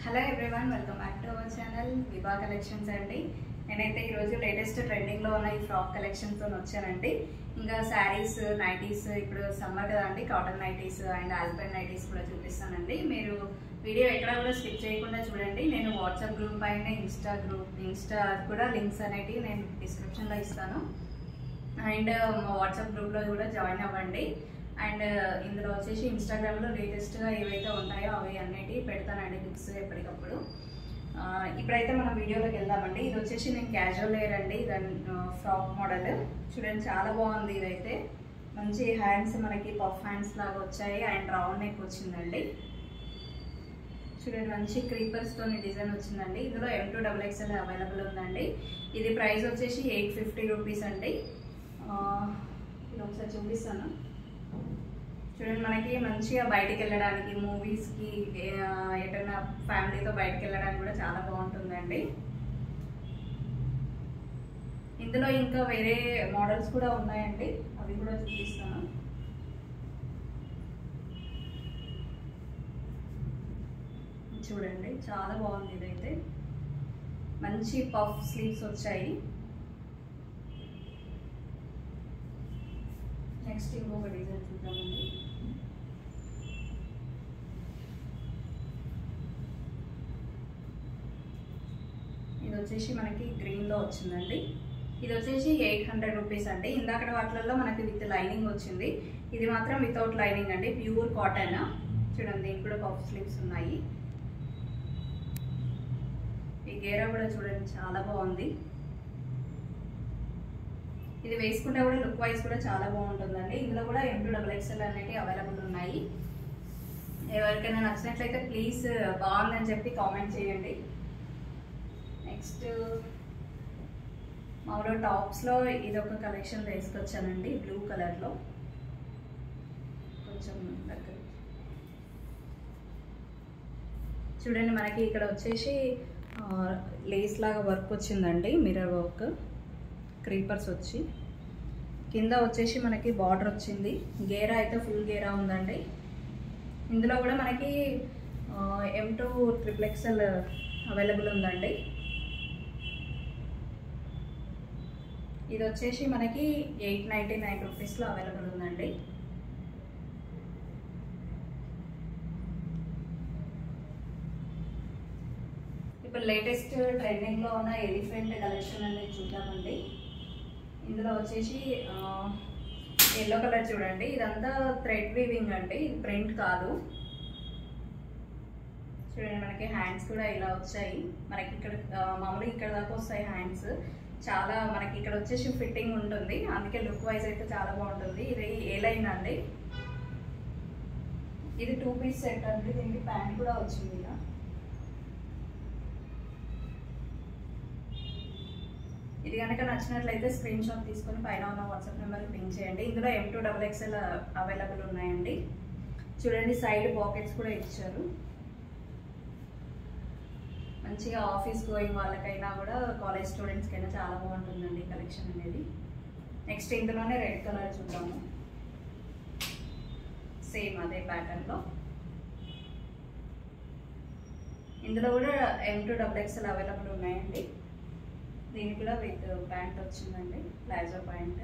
Hello everyone, welcome back to our channel Vibha collections అండి. నేనైతే ఈరోజు లేటెస్ట్ ట్రెండింగ్లో ఉన్న ఈ ఫ్రాక్ కలెక్షన్తో వచ్చానండి. ఇంకా శారీస్, నైటీస్, ఇప్పుడు సమ్మర్ కదా అండి, cotton nighties and alpine nighties కూడా చూపిస్తానండి. మీరు వీడియో ఎక్కడ కూడా స్కిప్ చేయకుండా చూడండి. నేను వాట్సాప్ గ్రూప్ పైన ఇన్స్టా కూడా లింక్స్ అనేటివి నేను డిస్క్రిప్షన్లో ఇస్తాను. అండ్ మా వాట్సాప్ గ్రూప్లో కూడా జాయిన్ అవ్వండి. అండ్ ఇందులో వచ్చేసి ఇన్స్టాగ్రామ్లో లేటెస్ట్గా ఏవైతే ఉంటాయో అవి అన్నిటి పెడతానండి, పిక్స్ ఎప్పటికప్పుడు. ఇప్పుడైతే మనం వీడియోలోకి వెళ్దామండి. ఇది వచ్చేసి నేను క్యాజువల్ వేర్ అండి, దాని ఫ్రాక్ మోడల్ చూడండి, చాలా బాగుంది. ఇదైతే మంచి హ్యాండ్స్, మనకి పఫ్ హ్యాండ్స్ లాగా వచ్చాయి అండ్ రౌండ్ నెక్ వచ్చిందండి. చూడండి, మంచి క్రీపర్స్తో డిజైన్ వచ్చిందండి. ఇందులో M2XXL అవైలబుల్ ఉందండి. ఇది ప్రైస్ వచ్చేసి 850 రూపీస్ అండి. ఇది ఒకసారి చూపిస్తాను. చూడండి, మనకి మంచిగా బయటకు వెళ్ళడానికి, మూవీస్కి, ఎటైనా ఫ్యామిలీతో బయటకు వెళ్ళడానికి కూడా చాలా బాగుంటుందండి. ఇందులో ఇంకా వేరే మోడల్స్ కూడా ఉన్నాయండి, అవి కూడా చూపిస్తాను. చూడండి, చాలా బాగుంది. ఇదైతే మంచి పఫ్ స్లీవ్స్ వచ్చాయి. నెక్స్ట్ ఇంకొక డిజైన్ చూద్దామండి. ఇది వచ్చేసి మనకి గ్రీన్లో వచ్చిందండి. ఇది వచ్చేసి 800 రూపీస్ అండి. ఇందాక వాటిలలో మనకి విత్ లైనింగ్ వచ్చింది, ఇది మాత్రం వితౌట్ లైనింగ్ అండి, ప్యూర్ కాటన్. చూడండి, దీనికి కూడా పఫ్ స్లీవ్స్ ఉన్నాయి. ఈ గేరా కూడా చూడండి, చాలా బాగుంది. ఇది వేసుకుంటే కూడా లుక్ వైజ్ కూడా చాలా బాగుంటుందండి. ఇందులో కూడా M2XXL అనేవి అవైలబుల్ ఉన్నాయి. ఎవరికైనా నచ్చినట్లయితే ప్లీజ్ బాగుందని చెప్పి కామెంట్ చేయండి. నెక్స్ట్ మామూలు టాప్స్లో ఇది ఒక కలెక్షన్ వేసుకొచ్చానండి, బ్లూ కలర్లో. కొంచెం దగ్గర చూడండి, మనకి ఇక్కడ వచ్చేసి లేస్ లాగా వర్క్ వచ్చిందండి, మిర్రర్ వర్క్, క్రీపర్స్ వచ్చి కింద వచ్చేసి మనకి బార్డర్ వచ్చింది. గేరా అయితే ఫుల్ గేరా ఉందండి. ఇందులో కూడా మనకి M2XXL అవైలబుల్ ఉందండి. ఇది వచ్చేసి మనకి 899 రూపీస్లో అవైలబుల్ ఉందండి. ఇప్పుడు లేటెస్ట్ ట్రెండింగ్లో ఉన్న ఎలిఫెంట్ కలెక్షన్ అనేది చూద్దామండి. ఇందులో వచ్చేసి ఎల్లో కలర్ చూడండి, ఇదంతా థ్రెడ్ వీవింగ్ అండి, ఇది ప్రింట్ కాదు. చూడండి, మనకి హ్యాండ్స్ కూడా ఇలా వచ్చాయి. మనకి ఇక్కడ మామూలుగా ఇక్కడ దాకా వస్తాయి హ్యాండ్స్. చాలా మనకి ఇక్కడ వచ్చేసి ఫిట్టింగ్ ఉంటుంది, అందుకే లుక్ వైజ్ అయితే చాలా బాగుంటుంది. ఇది ఏ లైన్ అండి, ఇది 2 పీస్ సెట్ అండి. దీనికి ప్యాంట్ కూడా వచ్చింది. ఇలా ఇది కనుక నచ్చినట్లయితే స్క్రీన్ షాట్ తీసుకొని పైన ఉన్న వాట్సాప్ నెంబర్కి పింక్ చేయండి. ఇందులో M2XXL అవైలబుల్ ఉన్నాయండి. చూడండి, సైడ్ పాకెట్స్ కూడా ఇచ్చారు. మంచిగా ఆఫీస్ గోయింగ్ వాళ్ళకైనా కూడా, కాలేజ్ స్టూడెంట్స్కైనా చాలా బాగుంటుందండి కలెక్షన్ అనేది. నెక్స్ట్ ఇందులోనే రెడ్ కలర్ చూద్దాము, సేమ్ అదే ప్యాటర్న్లో. ఇందులో కూడా M2XXL అవైలబుల్ ఉన్నాయండి. దీనికి కూడా విత్ ప్యాంట్ వచ్చిందండి, ప్లాజో ప్యాంట్.